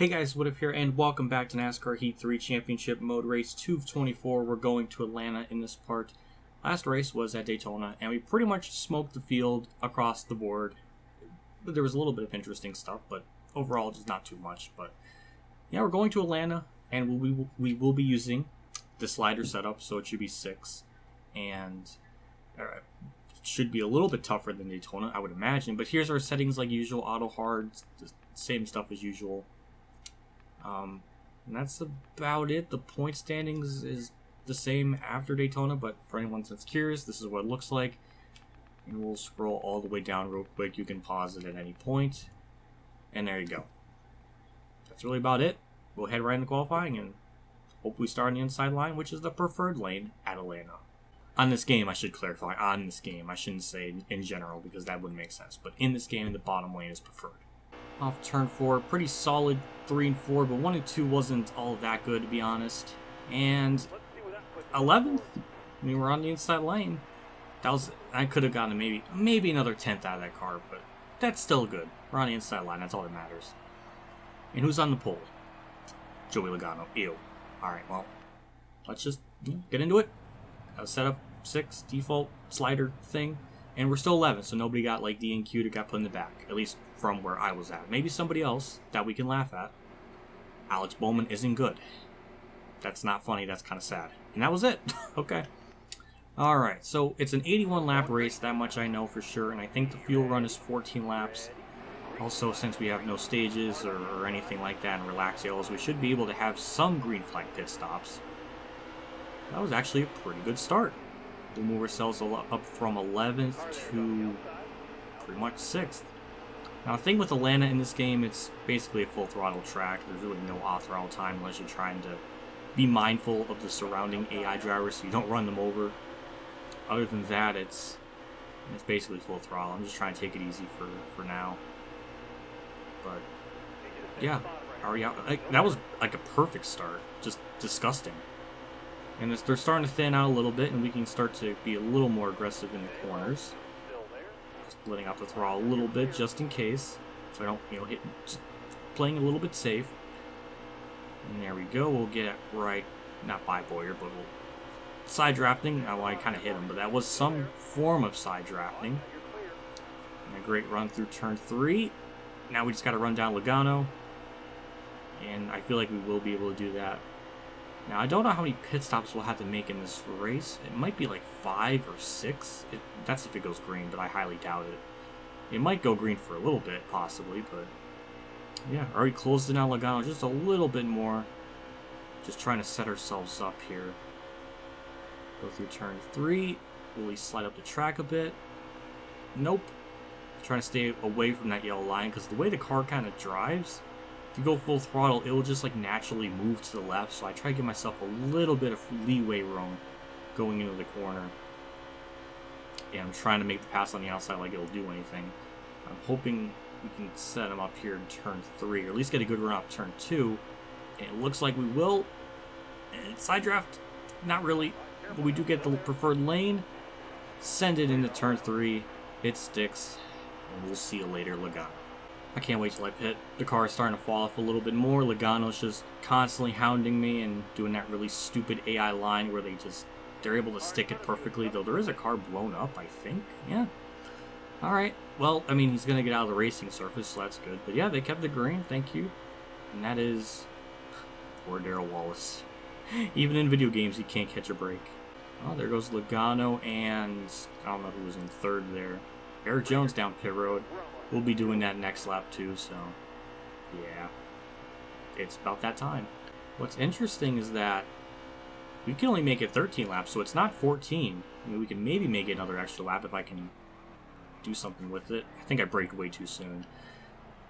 Hey guys, WhatiF here, and welcome back to NASCAR Heat 3 Championship Mode Race 2 of 24. We're going to Atlanta in this part. Last race was at Daytona, and we pretty much smoked the field across the board. There was a little bit of interesting stuff, but overall just not too much. But yeah, we're going to Atlanta, and we will be using the slider setup, so it should be 6. And it should be a little bit tougher than Daytona, I would imagine. But here's our settings like usual, auto hard, the same stuff as usual. And that's about it. The point standings is the same after Daytona, but for anyone that's curious, this is what it looks like. And we'll scroll all the way down real quick. You can pause it at any point. And there you go. That's really about it. We'll head right into qualifying and hopefully start on the inside line, which is the preferred lane at Atlanta. On this game, I should clarify, on this game. I shouldn't say in general because that wouldn't make sense. But in this game, the bottom lane is preferred. Off turn 4, pretty solid 3 and 4, but 1 and 2 wasn't all that good, to be honest. And 11th, we were on the inside lane. I could have gotten maybe another 10th out of that car, but that's still good. We're on the inside line, that's all that matters. And who's on the pole? Joey Logano. Ew. Alright, well, let's just get into it. Set up 6, default slider thing. And we're still 11, so nobody got like DNQ'd or got put in the back. At least from where I was at. Maybe somebody else that we can laugh at. Alex Bowman isn't good. That's not funny, that's kind of sad. And that was it. Okay. Alright, so it's an 81 lap race, that much I know for sure. And I think the fuel run is 14 laps. Also, since we have no stages or anything like that and relax yellows, we should be able to have some green flag pit stops. That was actually a pretty good start. We'll move ourselves up from 11th to pretty much 6th. Now, the thing with Atlanta in this game, it's basically a full throttle track. There's really no off-throttle time unless you're trying to be mindful of the surrounding AI drivers so you don't run them over. Other than that, it's basically full throttle. I'm just trying to take it easy for now. But, yeah, already out. That was like a perfect start. Just disgusting. And they're starting to thin out a little bit, and we can start to be a little more aggressive in the corners. Splitting out the throttle a little bit, just in case. So I don't, hit, just playing a little bit safe. And there we go. We'll get it right, not by Boyer, but we'll side drafting. Well, I kind of hit him, but that was some form of side drafting. And a great run through turn 3. Now we just got to run down Logano. And I feel like we will be able to do that. Now, I don't know how many pit stops we'll have to make in this race. It might be like 5 or 6. That's if it goes green, but I highly doubt it. It might go green for a little bit, possibly, but yeah, already closed it on Logano just a little bit more. Just trying to set ourselves up here. Go through turn 3. Will we slide up the track a bit? Nope. Trying to stay away from that yellow line because the way the car kind of drives, if you go full throttle, it will just like naturally move to the left, so I try to give myself a little bit of leeway room going into the corner. And I'm trying to make the pass on the outside like it'll do anything. I'm hoping we can set him up here in turn 3, or at least get a good run off turn 2. And it looks like we will. And side draft, not really, but we do get the preferred lane. Send it into turn 3. It sticks, and we'll see you later, Logano. I can't wait till I pit. The car is starting to fall off a little bit more. Logano's just constantly hounding me and doing that really stupid AI line where they're able to stick it perfectly, though there is a car blown up, I think. Yeah. Alright. Well, I mean, he's going to get out of the racing surface, so that's good. But yeah, they kept the green. Thank you. And that is poor Darrell Wallace. Even in video games, he can't catch a break. Oh, there goes Logano, and I don't know who was in third there. Eric Jones down pit road. We'll be doing that next lap too, so yeah, it's about that time. What's interesting is that we can only make it 13 laps, so it's not 14. I mean, we can maybe make it another extra lap if I can do something with it. I think I braked way too soon,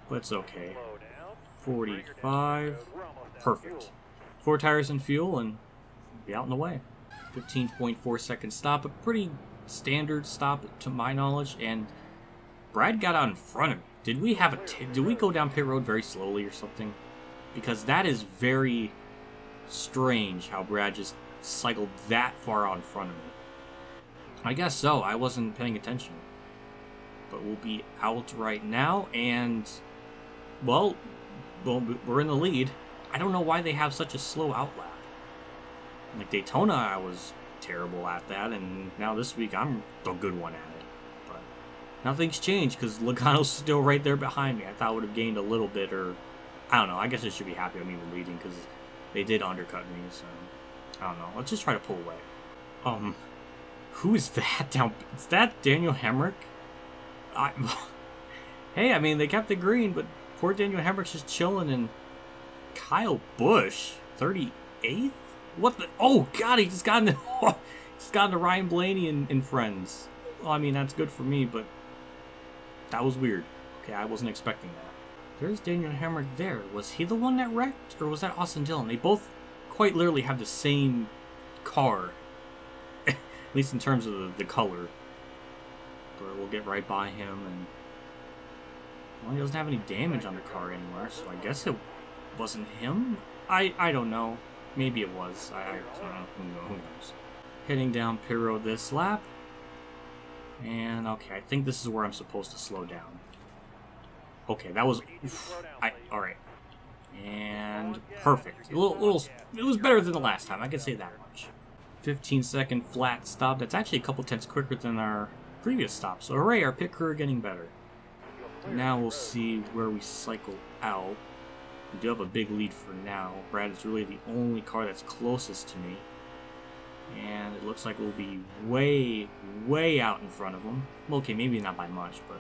but it's okay. 45, perfect. 4 tires and fuel, and be out in the way. 15.4 second stop, a pretty standard stop to my knowledge, and Brad got out in front of me. Did we go down pit road very slowly or something? Because that is very strange how Brad just cycled that far out in front of me. I guess so. I wasn't paying attention. But we'll be out right now, and well, well, we're in the lead. I don't know why they have such a slow outlap. Like Daytona, I was terrible at that, and now this week I'm the good one at it. But nothing's changed because Logano's still right there behind me. I thought I would have gained a little bit, or I don't know. I guess I should be happy I'm even leading because they did undercut me. So I don't know. Let's just try to pull away. Who is that down? Is that Daniel Hemrick? Hey, I mean they kept the green, but poor Daniel Hemrick's just chilling. And Kyle Busch, 38th. What the? Oh God, he just got into Ryan Blaney and friends. Well, I mean that's good for me, but that was weird. Okay, I wasn't expecting that. There's Daniel Hemrick there. Was he the one that wrecked, or was that Austin Dillon? They both quite literally have the same car, at least in terms of the color. But we'll get right by him, and well, he doesn't have any damage on the car anywhere, so I guess it wasn't him. I don't know. Maybe it was. I don't know. Who knows? Heading down pit road this lap. And, okay, I think this is where I'm supposed to slow down. Okay, that was... Alright. And perfect. It was better than the last time, I can say that much. 15-second flat stop. That's actually a couple tenths quicker than our previous stop. So, hooray, our pit crew are getting better. Now we'll see where we cycle out. We do have a big lead for now. Brad is really the only car that's closest to me. And it looks like we'll be way, way out in front of him. Well, okay, maybe not by much, but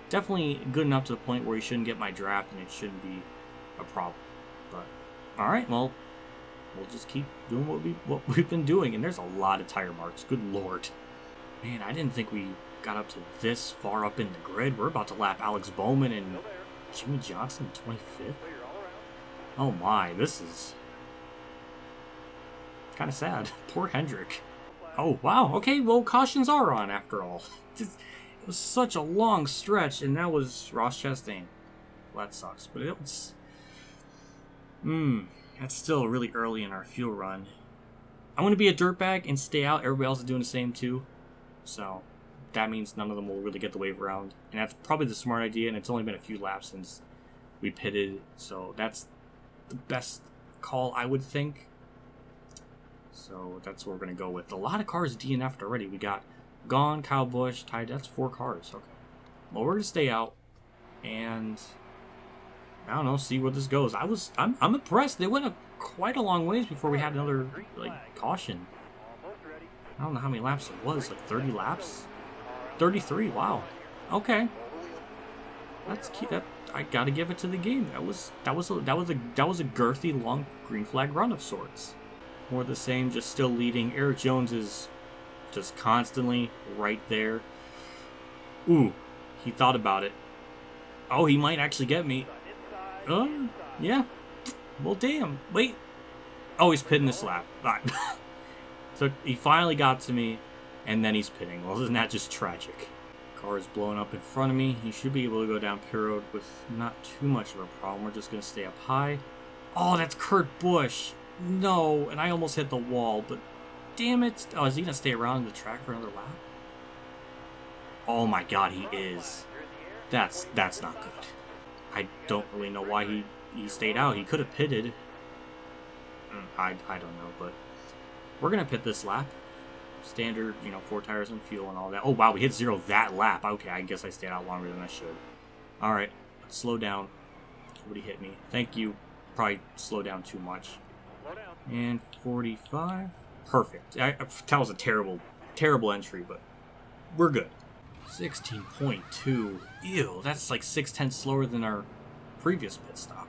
definitely good enough to the point where he shouldn't get my draft and it shouldn't be a problem. But, alright, well, we'll just keep doing what we've been doing. And there's a lot of tire marks. Good lord. Man, I didn't think we got up to this far up in the grid. We're about to lap Alex Bowman and Jimmy Johnson 25th. Oh my, this is kind of sad. Poor Hendrick. Oh, wow. Okay, well, cautions are on after all. It was such a long stretch, and that was Ross Chastain. Well, that sucks, but it was... that's still really early in our fuel run. I'm going to be a dirtbag and stay out. Everybody else is doing the same, too. So, that means none of them will really get the wave around. And that's probably the smart idea, and it's only been a few laps since we pitted. So, that's the best call, I would think. So that's what we're going to go with. A lot of cars DNF'd already. We got Gone, Kyle Busch, Ty. That's 4 cars. Okay. Well, we're going to stay out and I don't know, see where this goes. I'm impressed. They went quite a long ways before we had another caution. I don't know how many laps it was. Like 30 laps? 33. Wow. Okay. That's cute. I gotta give it to the game. That was a girthy long green flag run of sorts. More the same, just still leading. Eric Jones is just constantly right there. Ooh, he thought about it. Oh, he might actually get me. Yeah. Well, damn. Wait. Oh, he's pitting this lap. So he finally got to me, and then he's pitting. Well, isn't that just tragic? Car is blowing up in front of me. He should be able to go down pit road with not too much of a problem. We're just going to stay up high. Oh, that's Kurt Busch. No, and I almost hit the wall, but damn it. Oh, is he going to stay around the track for another lap? Oh my god, he is. That's not good. I don't really know why he stayed out. He could have pitted. I don't know, but we're going to pit this lap. Standard, 4 tires and fuel and all that. Oh, wow, we hit 0 that lap. Okay, I guess I stayed out longer than I should. Alright, slow down. Nobody hit me. Thank you. Probably slowed down too much. And 45. Perfect. That was a terrible entry, but we're good. 16.2. Ew, that's like 6/10 slower than our previous pit stop.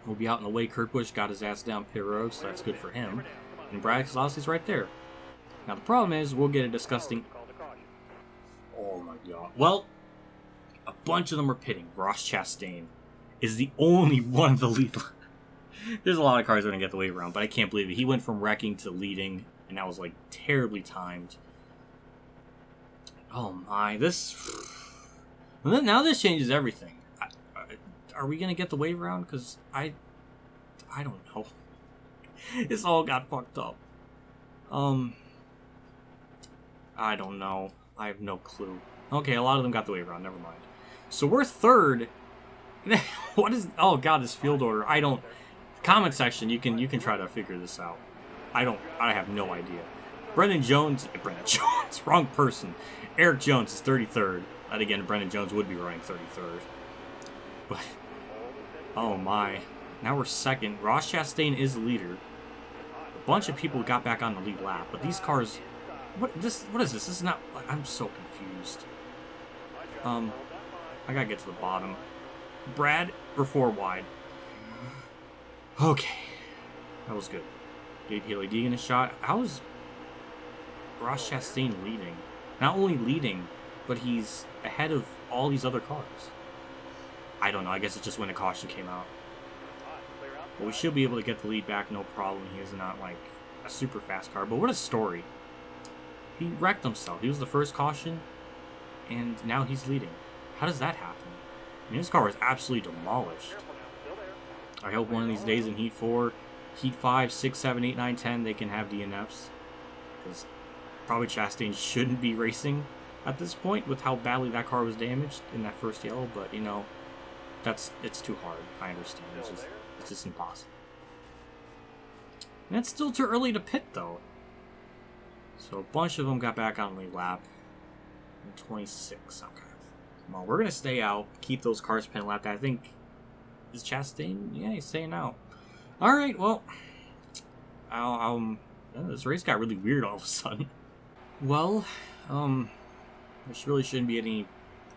We'll be out in the way. Kurt Busch got his ass down pit road, so that's good for him. And Brad Keselowski's right there. Now the problem is, we'll get a disgusting... Oh my god. Well, a bunch of them are pitting. Ross Chastain is the only one of the lead. There's a lot of cars that are going to get the wave around, but I can't believe it. He went from wrecking to leading, and that was like terribly timed. Oh my, now this changes everything. Are we going to get the wave around? Because I don't know. This all got fucked up. I don't know. I have no clue. Okay, a lot of them got the wave around. Never mind. So we're third, What is? Oh god, this field order. I don't. Comment section. You can try to figure this out. I have no idea. Brendan Jones. Wrong person. Eric Jones is 33rd. And again, Brendan Jones would be running 33rd. But oh my. Now we're second. Ross Chastain is the leader. A bunch of people got back on the lead lap, but these cars. What is this? This is not. I'm so confused. I gotta get to the bottom. Brad or 4 wide. Okay, that was good. Gave Haley Deegan a shot. How is Ross Chastain leading? Not only leading, but he's ahead of all these other cars. I don't know. I guess it's just when the caution came out. But we should be able to get the lead back, no problem. He is not like a super fast car. But what a story. He wrecked himself. He was the first caution, and now he's leading. How does that happen? I mean, this car was absolutely demolished. I hope one of these days in Heat 4, Heat 5, 6, 7, 8, 9, 10, they can have DNFs. Because probably Chastain shouldn't be racing at this point with how badly that car was damaged in that first yellow. But, you know, it's too hard. I understand. It's just impossible. And it's still too early to pit, though. So a bunch of them got back on the lead lap. 26. Okay. Well, we're going to stay out. Keep those cars pin lapped. I think... Is Chastain? Yeah, he's staying out. Alright, well... this race got really weird all of a sudden. Well, there really shouldn't be any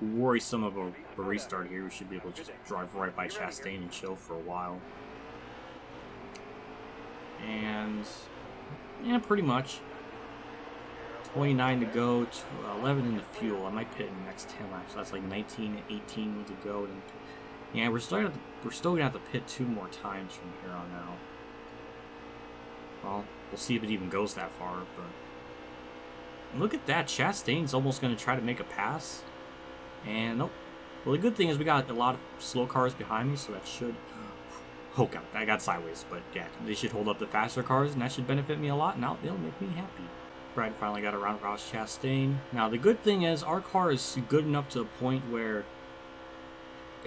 worrisome of a restart here. We should be able to just drive right by Chastain and chill for a while. And... yeah, pretty much. 29 to go, 11 in the fuel. I might pit in the next 10 laps, so that's like 19 and 18 to go. And yeah, we're still gonna have to pit 2 more times from here on out. Well, we'll see if it even goes that far, but look at that. Chastain's almost gonna try to make a pass. And nope. Well, the good thing is we got a lot of slow cars behind me, so that should... oh god, I got sideways, but yeah, they should hold up the faster cars, and that should benefit me a lot. Now they'll make me happy. Brad finally got around Ross Chastain. Now, the good thing is our car is good enough to the point where,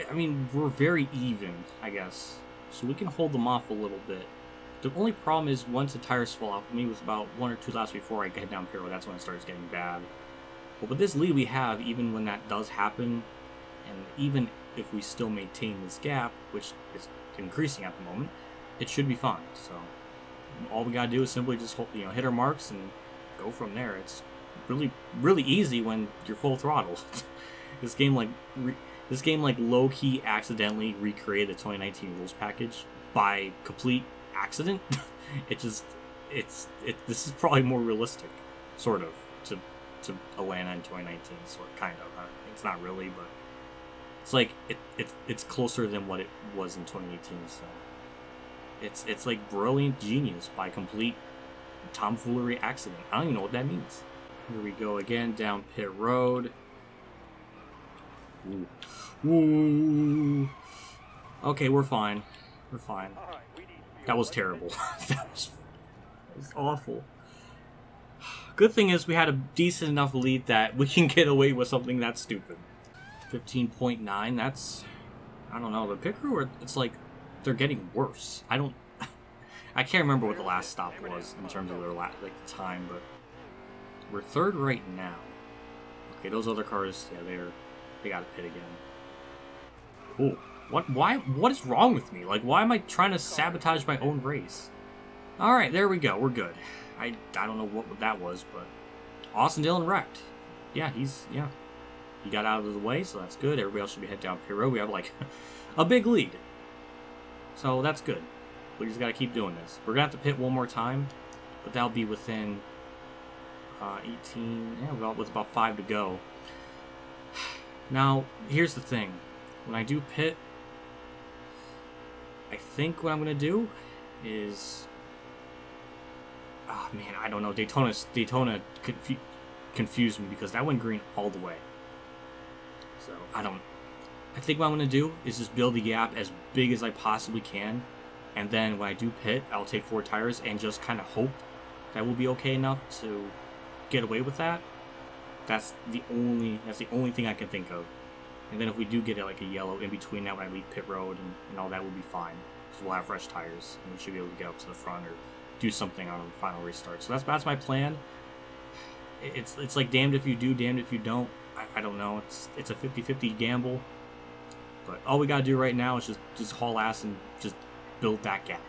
I mean, we're very even, I guess. So we can hold them off a little bit. The only problem is once the tires fall off, for me, was about 1 or 2 laps before I get down Piro. That's when it starts getting bad. But with this lead we have, even when that does happen, and even if we still maintain this gap, which is increasing at the moment, it should be fine. So all we gotta do is simply just hold, hit our marks and go from there. It's really easy when you're full throttle. This game like low-key accidentally recreated the 2019 rules package by complete accident. This is probably more realistic, sort of, to Atlanta in 2019, sort of, kind of. It's not really, but it's like it's closer than what it was in 2018. So it's like brilliant genius by complete tomfoolery accident. I don't even know what that means. Here we go again down pit road. Ooh. Okay, we're fine. We're fine. That was terrible. that was awful. Good thing is we had a decent enough lead that we can get away with something that stupid. 15.9, that's... I don't know. The pit crew, it's like they're getting worse. I can't remember what the last stop was in terms of their the time, but we're 3rd right now. Okay, those other cars, yeah, they got to pit again. Ooh, what is wrong with me? Like, why am I trying to sabotage my own race? All right, there we go. We're good. I don't know what that was, but Austin Dillon wrecked. Yeah, he got out of the way, so that's good. Everybody else should be head down pit road. We have like a big lead, so that's good. We just got to keep doing this. We're going to have to pit one more time, but that'll be within 18, yeah, well, with about 5 to go. Now, here's the thing. When I do pit, I think what I'm going to do is... oh, man, I don't know. Daytona confused me because that went green all the way. So, I think what I'm going to do is just build the gap as big as I possibly can. And then when I do pit, I'll take 4 tires and just kind of hope that we'll be okay enough to get away with that. That's the only thing I can think of. And then if we do get like a yellow in between that when I leave pit road and all that, will be fine. Because we'll have fresh tires and we should be able to get up to the front or do something on the final restart. So that's my plan. It's like damned if you do, damned if you don't. I don't know. It's a 50-50 gamble. But all we gotta do right now is just haul ass and just build that gap.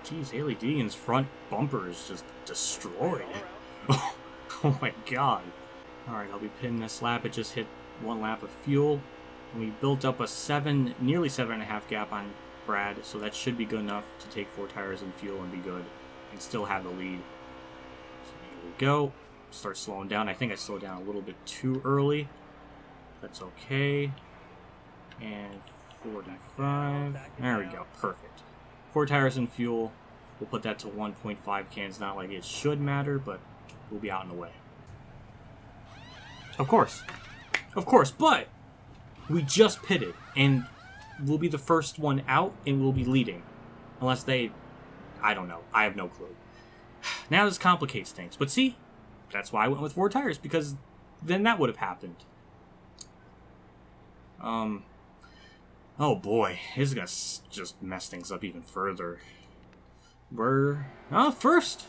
Jeez, Hailie Deegan's front bumper is just destroyed. Oh my god. Alright, I'll be pitting this lap. It just hit 1 lap of fuel. And we built up a nearly 7.5 gap on Brad, so that should be good enough to take 4 tires and fuel and be good. And still have the lead. So here we go. Start slowing down. I think I slowed down a little bit too early. That's okay. And 45. There we go. Perfect. 4 tires and fuel. We'll put that to 1.5 cans. Not like it should matter, but we'll be out in the way. Of course. Of course, but we just pitted, and we'll be the first one out, and we'll be leading. Unless they... I don't know. I have no clue. Now this complicates things. But see, that's why I went with 4 tires, because then that would have happened. Oh boy, this is gonna just mess things up even further. We're... first!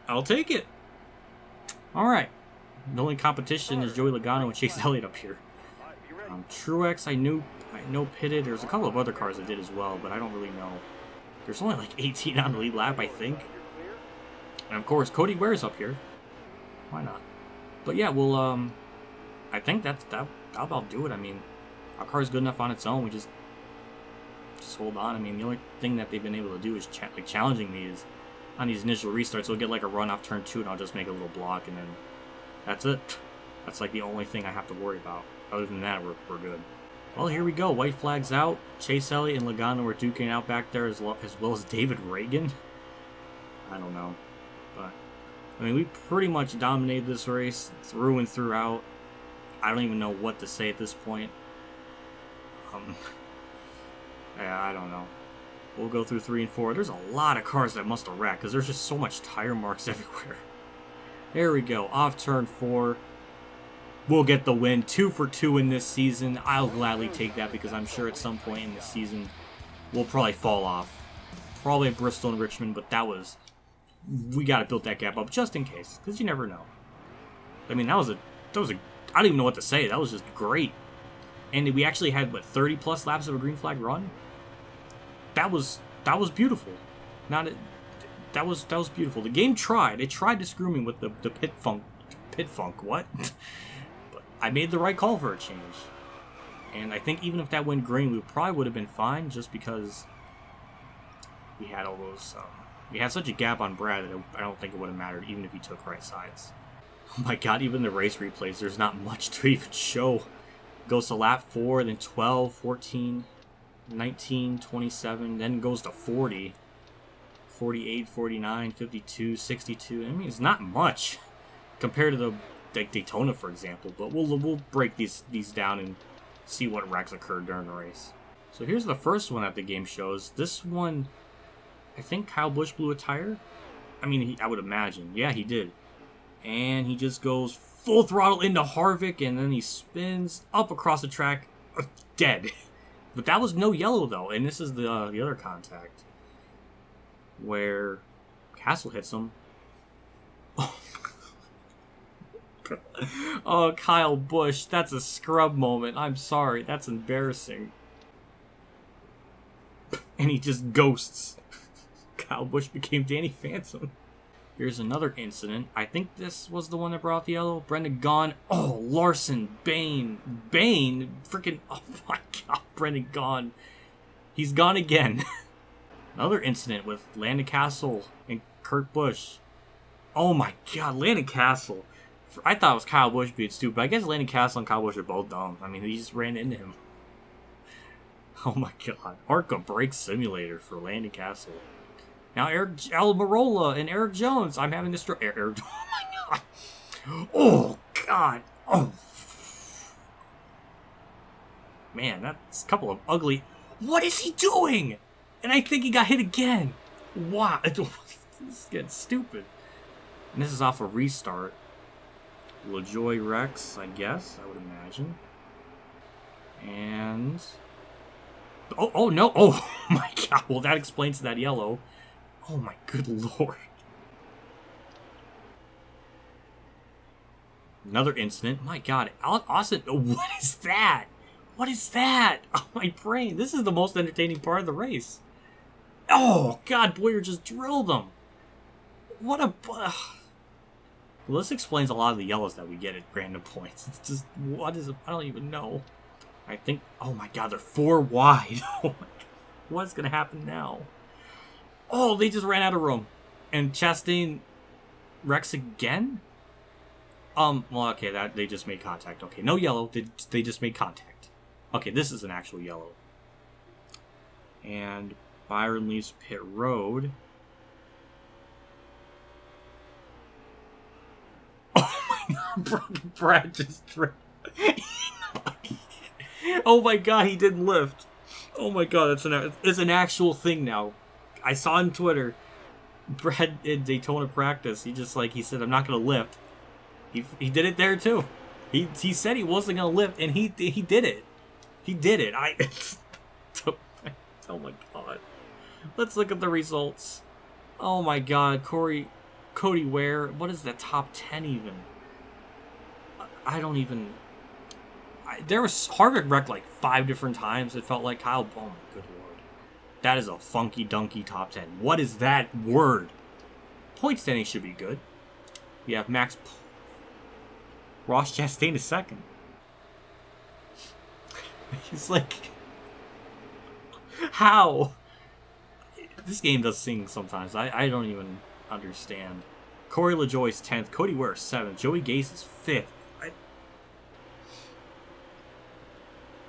I'll take it! Alright. The only competition is Joey Logano and Chase Elliott up here. Truex, I know pitted. There's a couple of other cars that did as well, but I don't really know. There's only like 18 on the lead lap, I think. And of course, Cody Ware's up here. Why not? But yeah, we'll, I think that'll about do it. I mean, our car's good enough on its own. We just hold on. I mean, the only thing that they've been able to do is challenging me is on these initial restarts. We'll get like a run off turn 2, and I'll just make a little block, and then that's it. That's like the only thing I have to worry about. Other than that, we're good. Well, here we go. White flag's out. Chase Elliott and Logano were duking out back there as well as David Reagan. I don't know. But, I mean, we pretty much dominated this race through and throughout. I don't even know what to say at this point. Yeah, I don't know. We'll go through 3 and 4. There's a lot of cars that must have wrecked because there's just so much tire marks everywhere. There we go. Off turn 4. We'll get the win. 2 for 2 in this season. I'll gladly take that because I'm sure at some point in the season we'll probably fall off. Probably at Bristol and Richmond, but we got to build that gap up just in case because you never know. I mean, that was a I don't even know what to say. That was just great. And we actually had, what, 30 plus laps of a green flag run? That was beautiful. That was beautiful. The game tried. It tried to screw me with the pit funk. Pit funk, what? But I made the right call for a change. And I think even if that went green, we probably would have been fine just because we had all those... we had such a gap on Brad that I don't think it would have mattered even if he took right sides. Oh my god, even the race replays, there's not much to even show. Goes to lap 4, then 12, 14, 19, 27, then goes to 40, 48, 49, 52, 62. I mean, it's not much compared to the Daytona, for example. But we'll break these down and see what wrecks occurred during the race. So here's the first one that the game shows. This one, I think Kyle Busch blew a tire. I mean, I would imagine. Yeah, he did. And he just goes full throttle into Harvick, and then he spins up across the track, dead. But that was no yellow, though, and this is the other contact, where Castle hits him. Oh, Kyle Busch, that's a scrub moment. I'm sorry, that's embarrassing. And he just ghosts. Kyle Busch became Danny Phantom. Here's another incident. I think this was the one that brought the yellow. Brendan Gaughan. Oh, Larson. Bane. Freaking. Oh my god. Brendan Gaughan. He's gone again. Another incident with Landon Castle and Kurt Busch. Oh my god. Landon Castle. I thought it was Kyle Busch being stupid. But I guess Landon Castle and Kyle Busch are both dumb. I mean, he just ran into him. Oh my god. ARCA Brake Simulator for Landon Castle. Now, Eric Almirola and Eric Jones. I'm having this... Oh, my God. Oh, God. Oh. Man, that's a couple of ugly... What is he doing? And I think he got hit again. Wow. This is getting stupid. And this is off a restart. LaJoy Rex, I guess. I would imagine. And... Oh no! Oh my god! Well, that explains that yellow. Oh my good lord. Another incident. My god. Austin, what is that? What is that? Oh, my brain. This is the most entertaining part of the race. Oh, God, Boyer just drilled them. What a... Well, this explains a lot of the yellows that we get at random points. It's just... What is it? I don't even know. I think... Oh, my God, they're 4 wide. Oh, my God. What's going to happen now? Oh, they just ran out of room. And Chastain wrecks again? Well, okay, that they just made contact. Okay, no yellow. They just made contact. Okay, this is an actual yellow. And Byron leaves pit road. Oh my god, Brad just tripped. Oh my god, he didn't lift. Oh my god, it's an actual thing now. I saw on Twitter, Brad in Daytona practice, he said, I'm not going to lift. He did it there too. He said he wasn't going to lift, and he did it. He did it. Oh my god. Let's look at the results. Oh my god, Cody Ware. What is that top 10 even? I don't even... there was Harvick wrecked like 5 different times. It felt like Kyle... Oh my good lord. That is a funky dunky top 10. What is that word? Point standing should be good. We have Max... Ross Chastain is second. He's like... How? This game does sing sometimes. I don't even understand. Corey LaJoy's 10th. Cody Ware 7th. Joey Gase is 5th.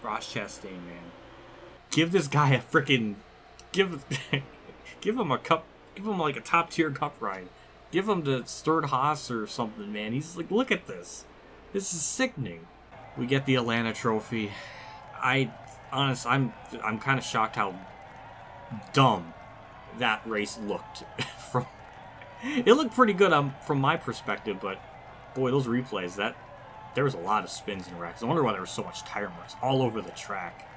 Ross Chastain, man. Give this guy a freaking... Give him a cup... Give him like a top tier cup ride. Give him the Sturt Haas or something, man. He's like, look at this. This is sickening. We get the Atlanta trophy. I'm kind of shocked how dumb that race looked. It looked pretty good from my perspective, but boy, those replays, there was a lot of spins and wrecks. I wonder why there was so much tire marks all over the track.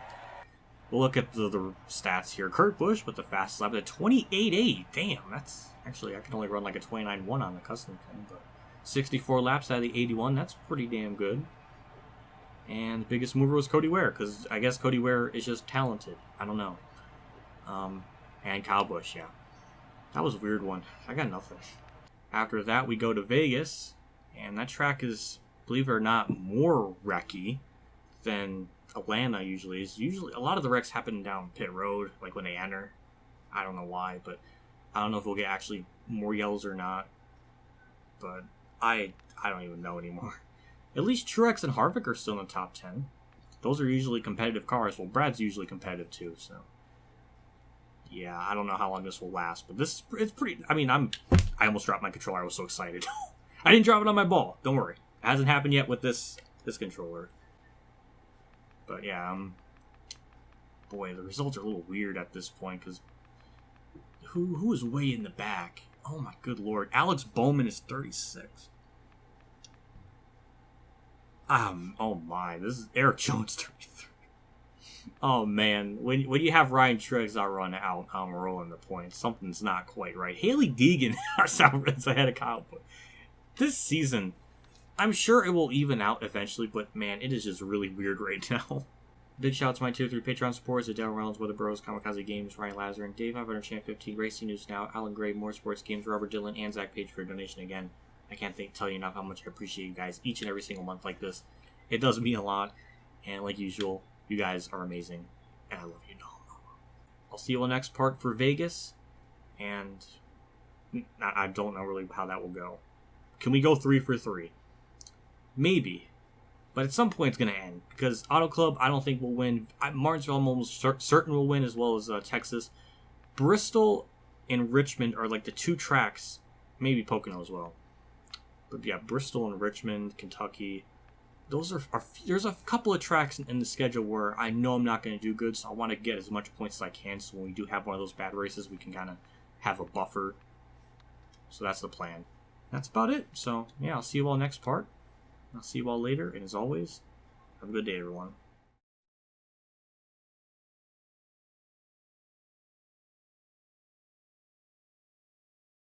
We'll look at the stats here. Kurt Busch with the fastest lap at 28.8. Damn, that's actually, I can only run like a 29.1 on the custom thing, but 64 laps out of the 81. That's pretty damn good. And the biggest mover was Cody Ware, because I guess Cody Ware is just talented. I don't know. And Kyle Busch, yeah. That was a weird one. I got nothing. After that, we go to Vegas, and that track is, believe it or not, more wrecky than Atlanta usually is. Usually, a lot of the wrecks happen down pit road, like when they enter. I don't know why, but I don't know if we'll get actually more yellows or not. But I don't even know anymore. At least Truex and Harvick are still in the top 10. Those are usually competitive cars. Well, Brad's usually competitive too, so... Yeah, I don't know how long this will last, but it's pretty... I mean, I almost dropped my controller. I was so excited. I didn't drop it on my ball. Don't worry. It hasn't happened yet with this controller. But yeah, boy, the results are a little weird at this point, because who is way in the back? Oh my good lord. Alex Bowman is 36. Oh my, this is Eric Jones 33. Oh man, when you have Ryan Truex outrun Almirola in the points, something's not quite right. Haley Deegan is ahead of Kyle. This season, I'm sure it will even out eventually, but man, it is just really weird right now. Big shout out to my tier 3 Patreon supporters: Adele Reynolds, Weather Bros, KamikazeGames, Ronnie Lazzarine, Dave 500 Racing News Now, Alan Gray, MotorsportsGames, Robert Dillon, and Zach Page for a donation again. I can't tell you enough how much I appreciate you guys each and every single month like this. It does mean a lot, and like usual, you guys are amazing, and I love you. I'll see you on the next part for Vegas, and I don't know really how that will go. Can we go 3 for 3? Maybe. But at some point it's going to end, because Auto Club I don't think will win. Martinsville I'm almost certain will win, as well as Texas. Bristol and Richmond are like the 2 tracks, maybe Pocono as well. But yeah, Bristol and Richmond, Kentucky, those are there's a couple of tracks in the schedule where I know I'm not going to do good, so I want to get as much points as I can, so when we do have one of those bad races, we can kind of have a buffer. So that's the plan. That's about it. So yeah, I'll see you all next part. I'll see you all later, and as always, have a good day, everyone.